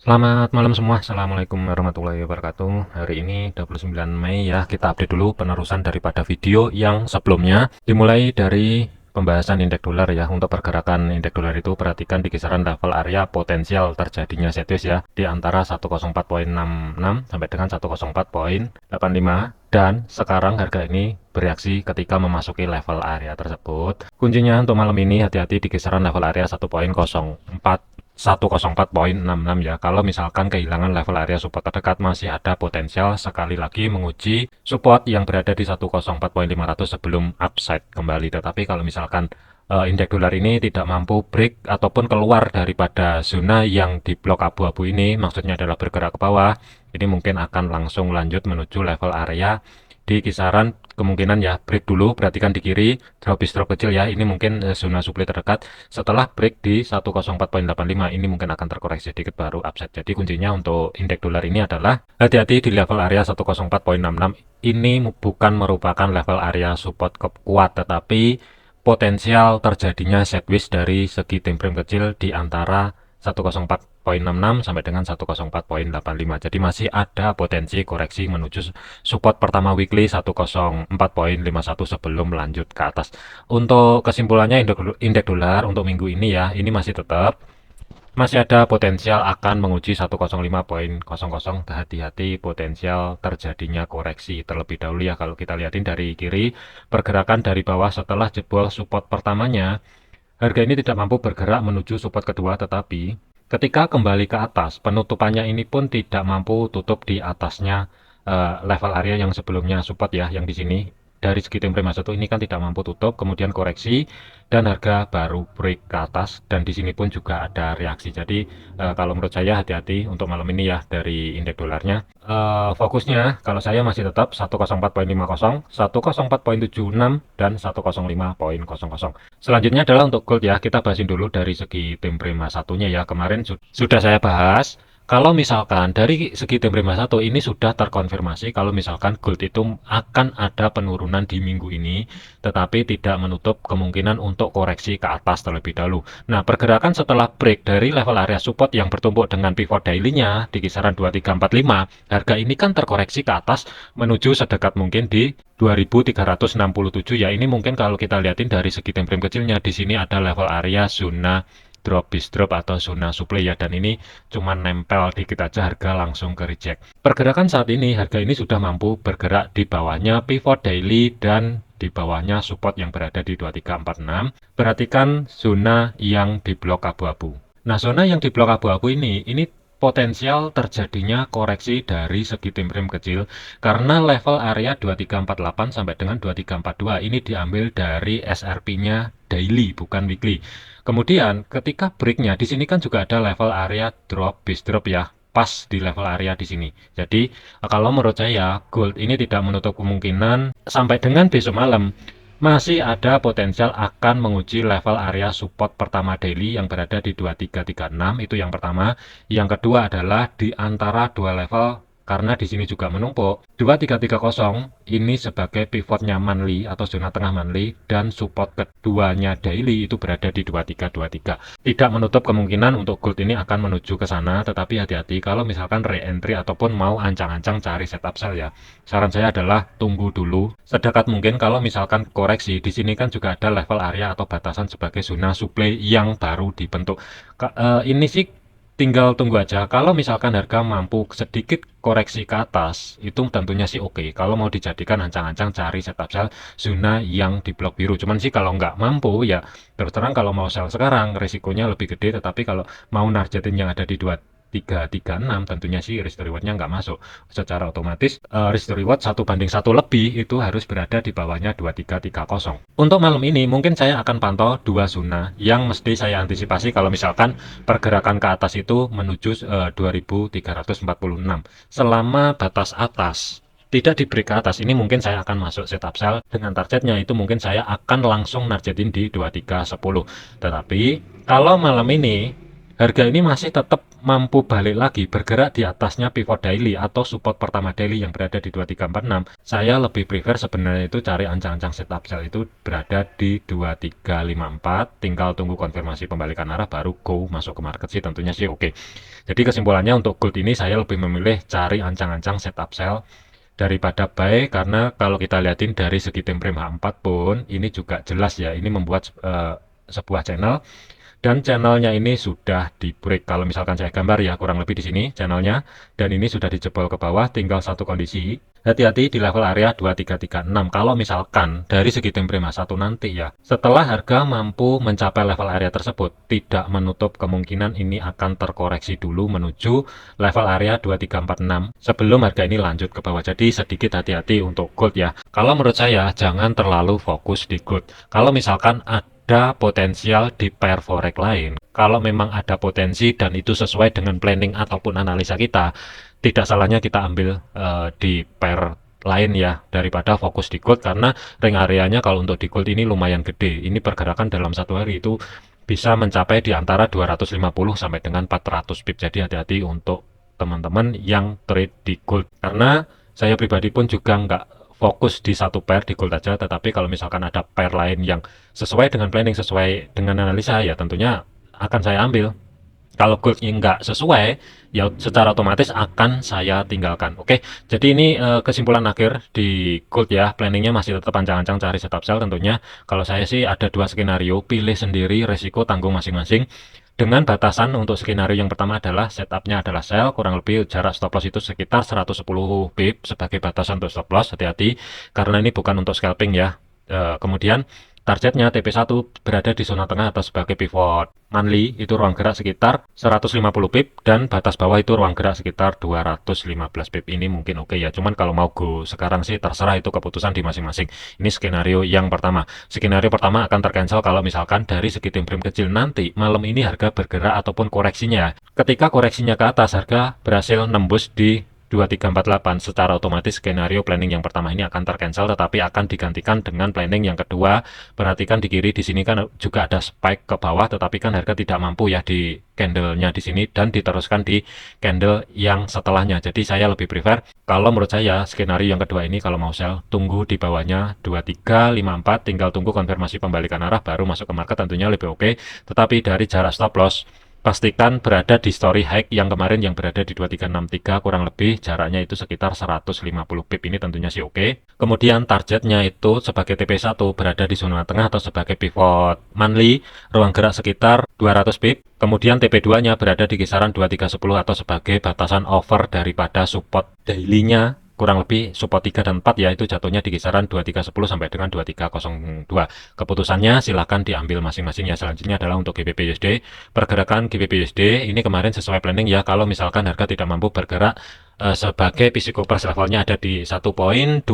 Selamat malam semua. Assalamualaikum warahmatullahi wabarakatuh. Hari ini 29 Mei ya, kita update dulu penerusan daripada video yang sebelumnya. Dimulai dari pembahasan indeks dolar ya. Untuk pergerakan indeks dolar itu perhatikan di kisaran level area potensial terjadinya sideways ya, di antara 104.66 sampai dengan 104.85, dan sekarang harga ini bereaksi ketika memasuki level area tersebut. Kuncinya untuk malam ini hati-hati di kisaran level area 104.66 ya. Kalau misalkan kehilangan level area support terdekat, masih ada potensial sekali lagi menguji support yang berada di 104.500 sebelum upside kembali. Tetapi kalau misalkan indeks dolar ini tidak mampu break ataupun keluar daripada zona yang di blok abu-abu ini, maksudnya adalah bergerak ke bawah, ini mungkin akan langsung lanjut menuju level area di kisaran, kemungkinan ya break dulu. Perhatikan di kiri drop kecil ya, ini mungkin zona supply terdekat. Setelah break di 104.85, ini mungkin akan terkoreksi sedikit baru upside. Jadi kuncinya untuk indeks dolar ini adalah hati-hati di level area 104.66. Ini bukan merupakan level area support kuat, tetapi potensial terjadinya sideways dari segi time frame kecil di antara 104.66 sampai dengan 104.85. Jadi masih ada potensi koreksi menuju support pertama weekly 104.51 sebelum lanjut ke atas. Untuk kesimpulannya, indeks dolar untuk minggu ini ya, ini masih ada potensial akan menguji 105.00. Hati-hati potensial terjadinya koreksi terlebih dahulu ya. Kalau kita lihatin dari kiri, pergerakan dari bawah setelah jebol support pertamanya, harga ini tidak mampu bergerak menuju support kedua, tetapi ketika kembali ke atas, penutupannya ini pun tidak mampu tutup di atasnya level area yang sebelumnya support ya, yang di sini. Dari segi time frame 1 ini kan tidak mampu tutup, kemudian koreksi, dan harga baru break ke atas, dan di sini pun juga ada reaksi. Jadi kalau menurut saya hati-hati untuk malam ini ya dari indeks dolarnya. Fokusnya kalau saya masih tetap 104.50, 104.76, dan 105.00. Selanjutnya adalah untuk gold ya, kita bahasin dulu dari segi time frame satunya ya. Kemarin sudah saya bahas, kalau misalkan dari segi time frame 1 ini sudah terkonfirmasi kalau misalkan gold itu akan ada penurunan di minggu ini, tetapi tidak menutup kemungkinan untuk koreksi ke atas terlebih dahulu. Nah, pergerakan setelah break dari level area support yang bertumpuk dengan pivot daily-nya di kisaran 2345, harga ini kan terkoreksi ke atas menuju sedekat mungkin di 2367 ya. Ini mungkin kalau kita lihatin dari segi time frame kecilnya, di sini ada level area zona drop atau zona supply ya, dan ini cuma nempel dikit aja harga langsung ke reject. Pergerakan saat ini, harga ini sudah mampu bergerak di bawahnya pivot daily dan di bawahnya support yang berada di 2346. Perhatikan zona yang di blok abu-abu. Nah, zona yang di blok abu-abu ini potensial terjadinya koreksi dari segi time frame kecil karena level area 2348 sampai dengan 2342 ini diambil dari SRP-nya daily bukan weekly. Kemudian ketika breaknya di sini kan juga ada level area base drop ya, pas di level area di sini. Jadi kalau menurut saya gold ini tidak menutup kemungkinan sampai dengan besok malam masih ada potensial akan menguji level area support pertama daily yang berada di 2336, itu yang pertama. Yang kedua adalah di antara dua level, karena di sini juga menumpuk. 2330 ini sebagai pivotnya monthly atau zona tengah monthly, dan support keduanya daily itu berada di 2323. Tidak menutup kemungkinan untuk gold ini akan menuju ke sana, tetapi hati-hati kalau misalkan re-entry ataupun mau ancang-ancang cari setup sell ya. Saran saya adalah tunggu dulu sedekat mungkin. Kalau misalkan koreksi, di sini kan juga ada level area atau batasan sebagai zona supply yang baru dibentuk. Ini sih tinggal tunggu aja. Kalau misalkan harga mampu sedikit koreksi ke atas, itu tentunya sih oke. Kalau mau dijadikan ancang-ancang cari setup sell zona yang di blok biru. Cuman sih kalau nggak mampu ya terus terang, kalau mau sell sekarang risikonya lebih gede. Tetapi kalau mau nargetin yang ada di 2336, tentunya sih risk rewardnya nggak masuk. Secara otomatis risk reward 1:1 lebih itu harus berada di bawahnya 2330. Untuk malam ini mungkin saya akan pantau dua zona yang mesti saya antisipasi kalau misalkan pergerakan ke atas itu menuju 2346. Selama batas atas tidak di break ke atas, ini mungkin saya akan masuk setup sell dengan targetnya itu mungkin saya akan langsung nargetin di 2310. Tetapi kalau malam ini harga ini masih tetap mampu balik lagi bergerak di atasnya pivot daily atau support pertama daily yang berada di 2346, saya lebih prefer sebenarnya itu cari ancang-ancang setup sell itu berada di 2354, tinggal tunggu konfirmasi pembalikan arah baru go masuk ke market sih tentunya sih oke. Jadi kesimpulannya untuk gold ini saya lebih memilih cari ancang-ancang setup sell daripada buy, karena kalau kita lihatin dari segi time frame H4 pun ini juga jelas ya, ini membuat sebuah channel dan channelnya ini sudah di break. Kalau misalkan saya gambar ya kurang lebih di sini channelnya, dan ini sudah dijebol ke bawah, tinggal satu kondisi, hati-hati di level area 2336. Kalau misalkan dari segi time frame H1 nanti ya, setelah harga mampu mencapai level area tersebut, tidak menutup kemungkinan ini akan terkoreksi dulu menuju level area 2346 sebelum harga ini lanjut ke bawah. Jadi sedikit hati-hati untuk gold ya. Kalau menurut saya jangan terlalu fokus di gold. Kalau misalkan ada potensial di pair forex lain, kalau memang ada potensi dan itu sesuai dengan planning ataupun analisa kita, tidak salahnya kita ambil di pair lain ya, daripada fokus di gold, karena ring areanya kalau untuk di gold ini lumayan gede. Ini pergerakan dalam satu hari itu bisa mencapai di antara 250 sampai dengan 400 pip. Jadi hati-hati untuk teman-teman yang trade di gold, karena saya pribadi pun juga nggak fokus di satu pair di gold aja, tetapi kalau misalkan ada pair lain yang sesuai dengan planning, sesuai dengan analisa, ya tentunya akan saya ambil. Kalau goldnya nggak sesuai, ya secara otomatis akan saya tinggalkan. Oke, jadi ini kesimpulan akhir di gold ya. Planningnya masih tetap ancang-ancang cari setup sell tentunya. Kalau saya sih ada dua skenario, pilih sendiri, resiko tanggung masing-masing. Dengan batasan untuk skenario yang pertama adalah setupnya adalah sell, kurang lebih jarak stop loss itu sekitar 110 pip sebagai batasan untuk stop loss. Hati-hati karena ini bukan untuk scalping ya. Kemudian targetnya TP1 berada di zona tengah atau sebagai pivot monthly, itu ruang gerak sekitar 150 pip, dan batas bawah itu ruang gerak sekitar 215 pip. Ini mungkin oke ya, cuman kalau mau go sekarang sih terserah, itu keputusan di masing-masing. Ini skenario yang pertama. Skenario pertama akan tercancel kalau misalkan dari segi time frame kecil nanti malam ini harga bergerak ataupun koreksinya. Ketika koreksinya ke atas, harga berhasil nembus di 2348, secara otomatis skenario planning yang pertama ini akan tercancel, tetapi akan digantikan dengan planning yang kedua. Perhatikan di kiri di sini kan juga ada spike ke bawah, tetapi kan harga tidak mampu ya di candlenya di sini dan diteruskan di candle yang setelahnya. Jadi saya lebih prefer, kalau menurut saya skenario yang kedua ini kalau mau sell, tunggu di bawahnya 2354, tinggal tunggu konfirmasi pembalikan arah baru masuk ke market, tentunya lebih oke. Tetapi dari jarak stop loss, pastikan berada di story high yang kemarin yang berada di 2363, kurang lebih jaraknya itu sekitar 150 pip. Ini tentunya sih oke. Kemudian targetnya itu sebagai TP1 berada di zona tengah atau sebagai pivot monthly, ruang gerak sekitar 200 pip. Kemudian TP2-nya berada di kisaran 2310 atau sebagai batasan over daripada support daily-nya. Kurang lebih support 3 dan 4 ya, itu jatuhnya di kisaran 2310 sampai dengan 2302. Keputusannya silahkan diambil masing-masing ya. Selanjutnya adalah untuk GBP USD. Pergerakan GBP USD ini kemarin sesuai planning ya. Kalau misalkan harga tidak mampu bergerak sebagai physical price levelnya ada di 1.2800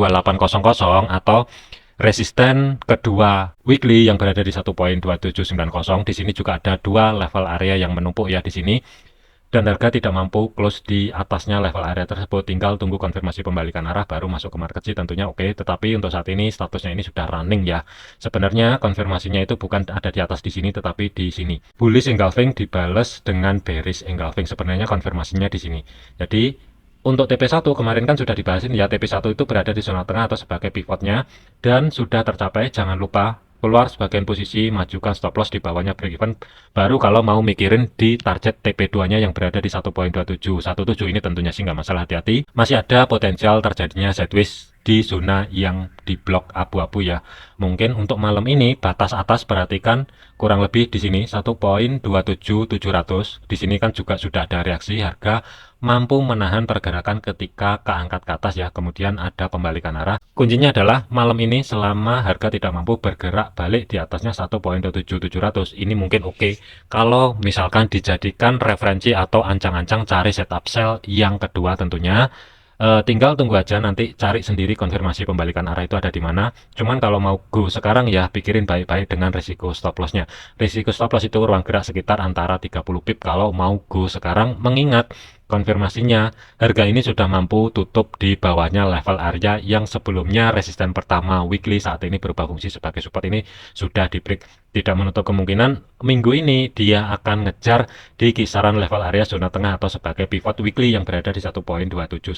atau resisten kedua weekly yang berada di 1.2790. Di sini juga ada dua level area yang menumpuk ya di sini, dan harga tidak mampu close di atasnya level area tersebut. Tinggal tunggu konfirmasi pembalikan arah baru masuk ke market sih tentunya oke. Tetapi untuk saat ini statusnya ini sudah running ya. Sebenarnya konfirmasinya itu bukan ada di atas di sini, tetapi di sini. Bullish engulfing dibales dengan bearish engulfing. Sebenarnya konfirmasinya di sini. Jadi untuk TP1 kemarin kan sudah dibahasin ya, TP1 itu berada di zona tengah atau sebagai pivotnya dan sudah tercapai. Jangan lupa keluar sebagian posisi, majukan stop loss di bawahnya break even, baru kalau mau mikirin di target TP2-nya yang berada di 1.2717. Ini tentunya sih nggak masalah, hati-hati. Masih ada potensial terjadinya sideways di zona yang di blok abu-abu ya. Mungkin untuk malam ini batas atas perhatikan kurang lebih di sini 1.27700. Di sini kan juga sudah ada reaksi, harga mampu menahan pergerakan ketika keangkat ke atas ya. Kemudian ada pembalikan arah. Kuncinya adalah malam ini selama harga tidak mampu bergerak balik di atasnya 1.27700, ini mungkin oke. Kalau misalkan dijadikan referensi atau ancang-ancang cari setup sell yang kedua tentunya. Tinggal tunggu aja nanti cari sendiri konfirmasi pembalikan arah itu ada di mana. Cuman kalau mau go sekarang ya pikirin baik-baik dengan risiko stop lossnya. Risiko stop loss itu ruang gerak sekitar antara 30 pip kalau mau go sekarang, mengingat konfirmasinya harga ini sudah mampu tutup di bawahnya level area yang sebelumnya resisten pertama weekly saat ini berubah fungsi sebagai support, ini sudah di break. tidak menutup kemungkinan minggu ini dia akan ngejar di kisaran level area zona tengah atau sebagai pivot weekly yang berada di 1.2717.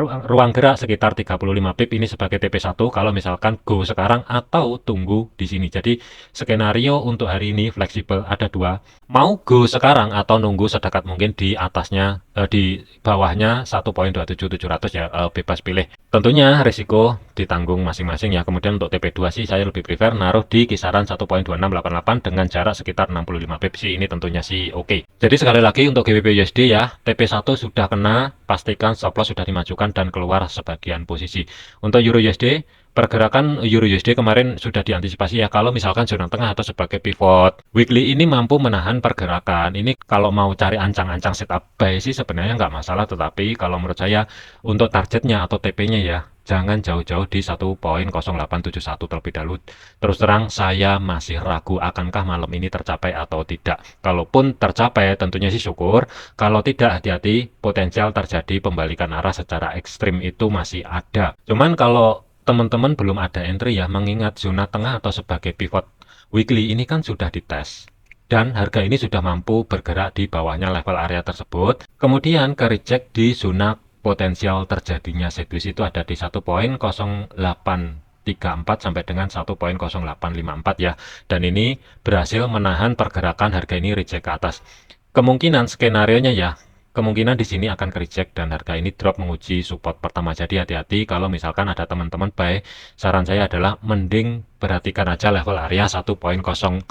Ruang gerak sekitar 35 pip ini sebagai TP1 kalau misalkan go sekarang atau tunggu di sini. Jadi skenario untuk hari ini fleksibel, ada dua. Mau go sekarang atau nunggu sedekat mungkin di atasnya, di bawahnya 1.27700 ya, bebas pilih. Tentunya risiko ditanggung masing-masing ya. Kemudian untuk TP2 sih saya lebih prefer naruh di kisaran 1.2688 dengan jarak sekitar 65 pip sih, ini tentunya sih oke. Jadi sekali lagi untuk GBP USD ya, TP1 sudah kena, pastikan stop loss sudah dimajukan dan keluar sebagian posisi. Untuk Euro USD, pergerakan Euro USD kemarin sudah diantisipasi ya, kalau misalkan zona tengah atau sebagai pivot weekly ini mampu menahan pergerakan. Ini kalau mau cari ancang-ancang setup buy sih sebenarnya nggak masalah, tetapi kalau menurut saya untuk targetnya atau TP-nya ya, jangan jauh-jauh di 1.0871 terlebih dahulu. Terus terang saya masih ragu akankah malam ini tercapai atau tidak. Kalaupun tercapai tentunya sih syukur, kalau tidak hati-hati, potensial terjadi pembalikan arah secara ekstrim itu masih ada. Cuman kalau teman-teman belum ada entry ya, mengingat zona tengah atau sebagai pivot weekly ini kan sudah dites dan harga ini sudah mampu bergerak di bawahnya level area tersebut, kemudian ke reject di zona potensial terjadinya sideways itu ada di 1.0834 sampai dengan 1.0854 ya, dan ini berhasil menahan pergerakan harga ini reject ke atas. Kemungkinan skenario-nya ya, kemungkinan di sini akan ke reject dan harga ini drop menguji support pertama. Jadi hati-hati kalau misalkan ada teman-teman buy, saran saya adalah mending perhatikan aja level area 1.0871.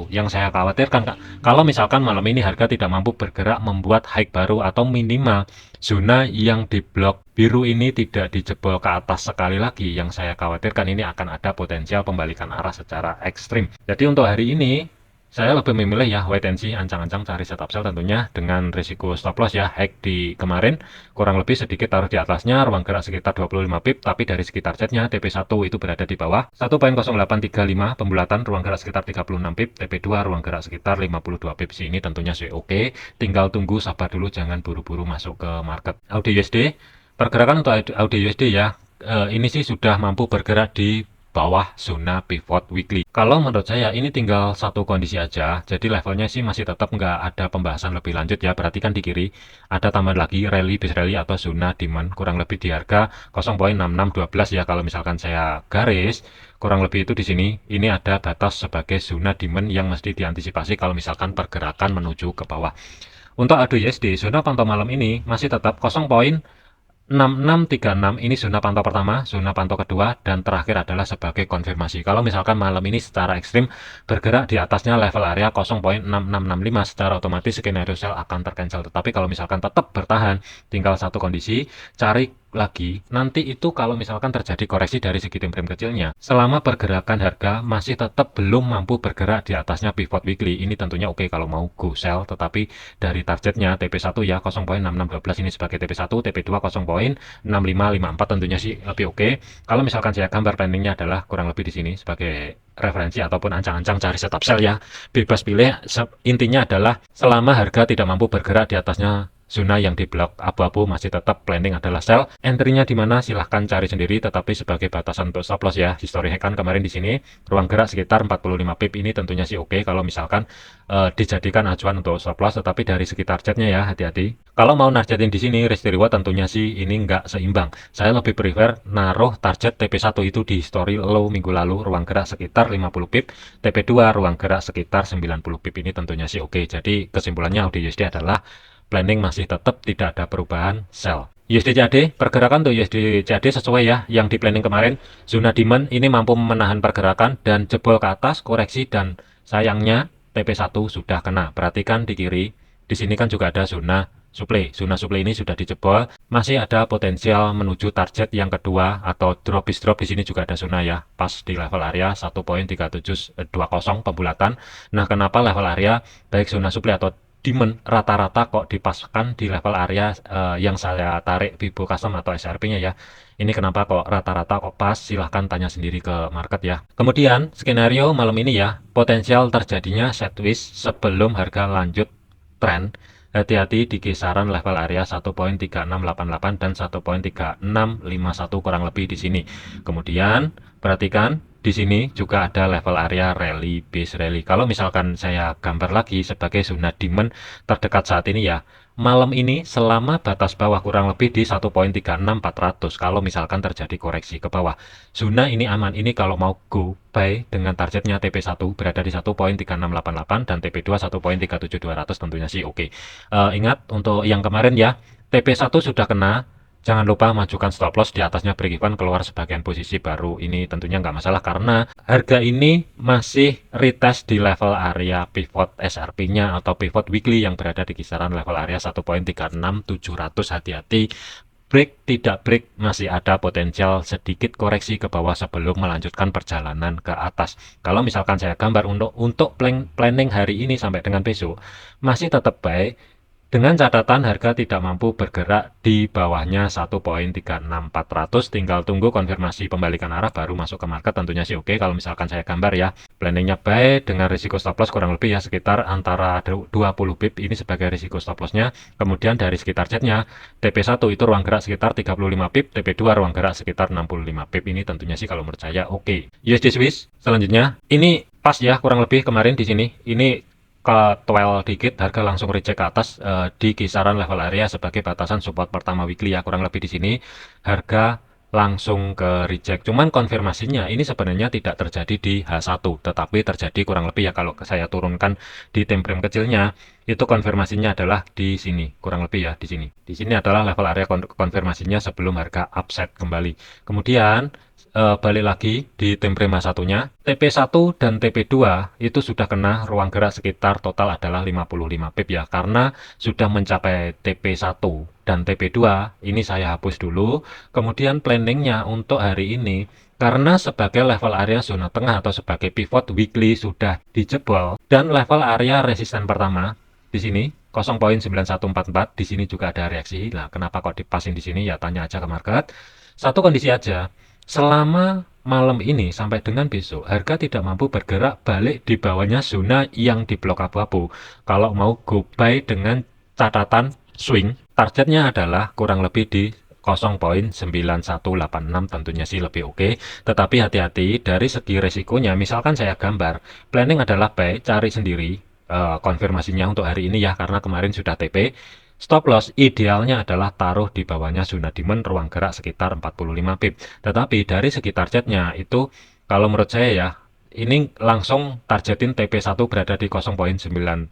Yang saya khawatirkan Kak, kalau misalkan malam ini harga tidak mampu bergerak membuat high baru atau minimal zona yang di blok biru ini tidak dijebol ke atas sekali lagi, yang saya khawatirkan ini akan ada potensial pembalikan arah secara ekstrim. Jadi untuk hari ini saya lebih memilih ya wait and see, ancang-ancang cari setup sell tentunya dengan risiko stop loss ya, hack di kemarin kurang lebih sedikit taruh di atasnya, ruang gerak sekitar 25 pip, tapi dari sekitar targetnya TP1 itu berada di bawah 1.0835 pembulatan, ruang gerak sekitar 36 pip, TP2 ruang gerak sekitar 52 pip sih, ini tentunya sih oke. Tinggal tunggu, sabar dulu, jangan buru-buru masuk ke market. AUD USD, pergerakan untuk AUD USD ya, ini sih sudah mampu bergerak di bawah zona pivot weekly. Kalau menurut saya ini tinggal satu kondisi aja, jadi levelnya sih masih tetap nggak ada pembahasan lebih lanjut ya. Perhatikan di kiri ada tambahan lagi rally, base rally atau zona demand kurang lebih di harga 0.6612 ya. Kalau misalkan saya garis kurang lebih itu di sini, ini ada batas sebagai zona demand yang mesti diantisipasi kalau misalkan pergerakan menuju ke bawah. Untuk AUD USD, zona pantau malam ini masih tetap 0.6636, ini zona pantau pertama, zona pantau kedua, dan terakhir adalah sebagai konfirmasi. Kalau misalkan malam ini secara ekstrim bergerak di atasnya level area 0.6665, secara otomatis skenario sell akan tercancel. Tetapi kalau misalkan tetap bertahan, tinggal satu kondisi, cari lagi nanti itu kalau misalkan terjadi koreksi dari segi time frame kecilnya, selama pergerakan harga masih tetap belum mampu bergerak di atasnya pivot weekly, ini tentunya oke kalau mau go sell. Tetapi dari targetnya TP1 ya 0.6612 ini sebagai TP1, TP2 0.6554 tentunya sih lebih oke. Kalau misalkan saya gambar planningnya adalah kurang lebih di sini sebagai referensi ataupun ancang-ancang cari setup sell ya, bebas pilih. Intinya adalah selama harga tidak mampu bergerak di atasnya zona yang di blok abu-abu, masih tetap planning adalah sell. Entry-nya di mana silahkan cari sendiri, tetapi sebagai batasan untuk stop loss ya. History kan kemarin di sini ruang gerak sekitar 45 pip, ini tentunya sih oke kalau misalkan dijadikan acuan untuk stop loss, tetapi dari sekitar targetnya ya hati-hati. Kalau mau nargetin di sini risk reward tentunya sih ini nggak seimbang. Saya lebih prefer naruh target TP1 itu di history low minggu lalu, ruang gerak sekitar 50 pip, TP2 ruang gerak sekitar 90 pip, ini tentunya sih oke. Jadi kesimpulannya AUD USD adalah planning masih tetap tidak ada perubahan sell. USD CAD, pergerakan untuk USD CAD sesuai ya yang di planning kemarin. Zona demand ini mampu menahan pergerakan dan jebol ke atas koreksi, dan sayangnya TP1 sudah kena. Perhatikan di kiri, di sini kan juga ada zona supply. Zona supply ini sudah dijebol, masih ada potensial menuju target yang kedua atau drop is drop. Di sini juga ada zona ya, pas di level area 1.3720 pembulatan. Nah, kenapa level area baik zona supply atau demand rata-rata kok dipaskan di level area yang saya tarik Bibo Custom atau SRP-nya ya. Ini kenapa kok rata-rata kok pas? Silahkan tanya sendiri ke market ya. Kemudian skenario malam ini ya, potensial terjadinya sideways sebelum harga lanjut tren. Hati-hati di kisaran level area 1.3688 dan 1.3651 kurang lebih di sini. Kemudian perhatikan di sini juga ada level area rally base rally. Kalau misalkan saya gambar lagi sebagai zona demand terdekat saat ini ya, malam ini selama batas bawah kurang lebih di 1.36400. Kalau misalkan terjadi koreksi ke bawah, zona ini aman. Ini kalau mau go buy dengan targetnya TP1 berada di 1.3688 dan TP2 1.37200 tentunya sih oke. Ingat untuk yang kemarin ya, TP1 sudah kena. Jangan lupa majukan stop loss di atasnya break even keluar sebagian posisi baru. Ini tentunya nggak masalah karena harga ini masih retest di level area pivot SRP-nya atau pivot weekly yang berada di kisaran level area 1.36700. Hati-hati break tidak break, masih ada potensial sedikit koreksi ke bawah sebelum melanjutkan perjalanan ke atas. Kalau misalkan saya gambar untuk planning hari ini sampai dengan besok masih tetap baik, dengan catatan harga tidak mampu bergerak di bawahnya 1.36400, tinggal tunggu konfirmasi pembalikan arah baru masuk ke market tentunya sih oke. Kalau misalkan saya gambar ya, planningnya baik dengan risiko stop loss kurang lebih ya sekitar antara 20 pip ini sebagai risiko stop lossnya. Kemudian dari segi targetnya, TP1 itu ruang gerak sekitar 35 pip, TP2 ruang gerak sekitar 65 pip. Ini tentunya sih kalau menurut saya oke. USD Swiss selanjutnya, ini pas ya kurang lebih kemarin di sini. Ini ke 12 dikit harga langsung reject ke atas di kisaran level area sebagai batasan support pertama weekly ya, kurang lebih di sini harga langsung ke reject. Cuman konfirmasinya ini sebenarnya tidak terjadi di H1 tetapi terjadi kurang lebih ya kalau saya turunkan di time frame kecilnya itu konfirmasinya adalah di sini kurang lebih ya di sini. Di sini adalah level area konfirmasinya sebelum harga upset kembali. Kemudian balik lagi di time frame H1-nya, TP1 dan TP2 itu sudah kena ruang gerak sekitar total adalah 55 pip ya, karena sudah mencapai TP1 dan TP2, ini saya hapus dulu. Kemudian planningnya untuk hari ini, karena sebagai level area zona tengah atau sebagai pivot weekly sudah dijebol, dan level area resisten pertama di sini 0.9144, di sini juga ada reaksi. Nah, kenapa kok dipasin di sini ya, tanya aja ke market. Satu kondisi aja, selama malam ini sampai dengan besok harga tidak mampu bergerak balik di bawahnya zona yang di blok abu-abu. Kalau mau go buy dengan catatan swing, targetnya adalah kurang lebih di 0.9186 tentunya sih lebih oke. Tetapi hati-hati dari segi resikonya, misalkan saya gambar planning adalah buy, cari sendiri konfirmasinya untuk hari ini ya, karena kemarin sudah TP. Stop loss idealnya adalah taruh di bawahnya zona demand ruang gerak sekitar 45 pip. Tetapi dari segi targetnya itu kalau menurut saya ya, ini langsung targetin TP1 berada di 0.9186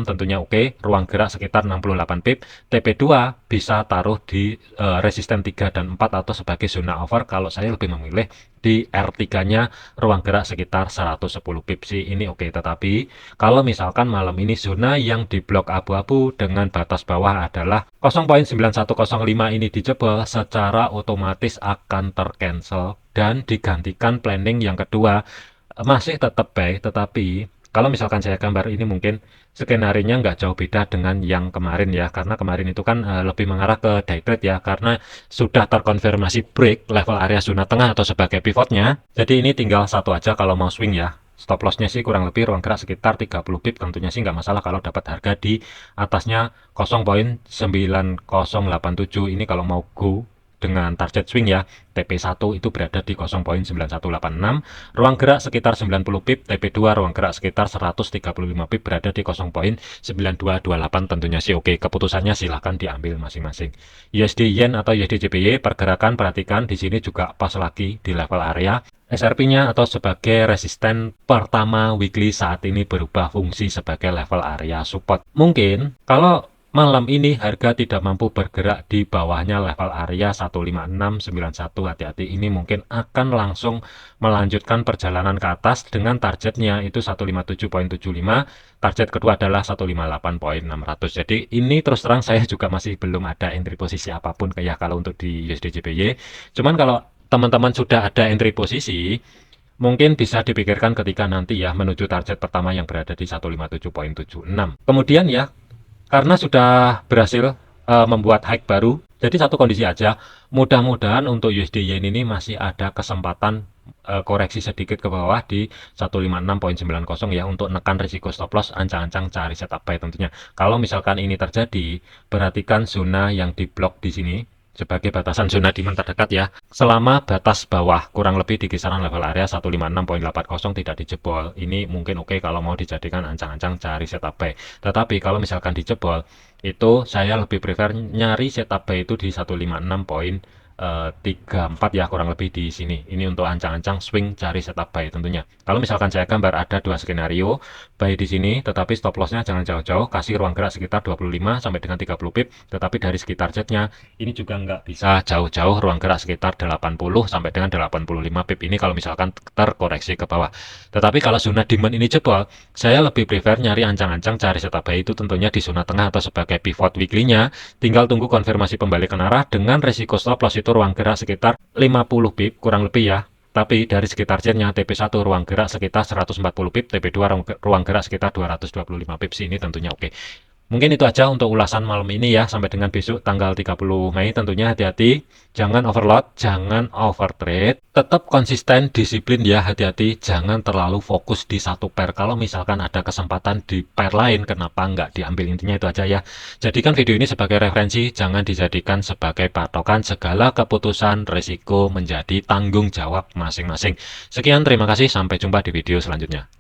tentunya oke, ruang gerak sekitar 68 pip. TP2 bisa taruh di resisten 3 dan 4 atau sebagai zona over. Kalau saya lebih memilih di R3-nya ruang gerak sekitar 110 pip sih, ini oke. Tetapi kalau misalkan malam ini zona yang di blok abu-abu dengan batas bawah adalah 0.9105 ini dijebol, secara otomatis akan tercancel dan digantikan planning yang kedua. Masih tetap baik, tetapi kalau misalkan saya gambar ini mungkin skenarinya nggak jauh beda dengan yang kemarin ya, karena kemarin itu kan lebih mengarah ke day trade ya, karena sudah terkonfirmasi break level area zona tengah atau sebagai pivotnya. Jadi ini tinggal satu aja kalau mau swing ya. Stop lossnya sih kurang lebih ruang gerak sekitar 30 pip, tentunya sih nggak masalah kalau dapat harga di atasnya 0.9087. Ini kalau mau go dengan target swing ya, TP1 itu berada di 0.9186, ruang gerak sekitar 90 pip, TP2 ruang gerak sekitar 135 pip berada di 0.9228 tentunya sih oke. Keputusannya silahkan diambil masing-masing. USD Yen atau USD JPY pergerakan perhatikan di sini juga pas lagi di level area SRP-nya atau sebagai resisten pertama weekly saat ini berubah fungsi sebagai level area support. Mungkin kalau malam ini harga tidak mampu bergerak di bawahnya level area 15691, hati-hati, ini mungkin akan langsung melanjutkan perjalanan ke atas dengan targetnya itu 157.75, target kedua adalah 158.600. Jadi ini terus terang saya juga masih belum ada entry posisi apapun kayak kalau untuk di USD JPY. Cuman kalau teman-teman sudah ada entry posisi, mungkin bisa dipikirkan ketika nanti ya menuju target pertama yang berada di 157.76. Kemudian ya, karena sudah berhasil membuat high baru, jadi satu kondisi aja, mudah-mudahan untuk USD Yen ini masih ada kesempatan koreksi sedikit ke bawah di 156.90 ya, untuk nekan risiko stop loss, ancang-ancang cari setup buy tentunya. Kalau misalkan ini terjadi, perhatikan zona yang di blok di sini, sebagai batasan zona demand terdekat ya. Selama batas bawah kurang lebih di kisaran level area 156.80 tidak dijebol, ini mungkin oke kalau mau dijadikan ancang-ancang cari setup buy. Tetapi kalau misalkan dijebol, itu saya lebih prefer nyari setup buy itu di 156.34 ya, kurang lebih di sini. Ini untuk ancang-ancang swing cari setup buy tentunya. Kalau misalkan saya gambar ada dua skenario, buy di sini, tetapi stop lossnya jangan jauh-jauh, kasih ruang gerak sekitar 25 sampai dengan 30 pip, tetapi dari sekitar targetnya ini juga nggak bisa jauh-jauh, ruang gerak sekitar 80 sampai dengan 85 pip ini kalau misalkan terkoreksi ke bawah. Tetapi kalau zona demand ini jebol, saya lebih prefer nyari ancang-ancang cari setup buy itu tentunya di zona tengah atau sebagai pivot weekly-nya. Tinggal tunggu konfirmasi pembalikan arah dengan resiko stop loss itu ruang gerak sekitar 50 pip kurang lebih ya. Tapi dari sekitar targetnya TP1 ruang gerak sekitar 140 pip, TP2 ruang gerak sekitar 225 pip ini tentunya oke. Mungkin itu aja untuk ulasan malam ini ya. Sampai dengan besok tanggal 30 Mei tentunya hati-hati. Jangan overload, jangan overtrade. Tetap konsisten, disiplin ya, hati-hati. Jangan terlalu fokus di satu pair. Kalau misalkan ada kesempatan di pair lain, kenapa nggak diambil? Intinya itu aja ya. Jadikan video ini sebagai referensi, jangan dijadikan sebagai patokan. Segala keputusan resiko menjadi tanggung jawab masing-masing. Sekian, terima kasih. Sampai jumpa di video selanjutnya.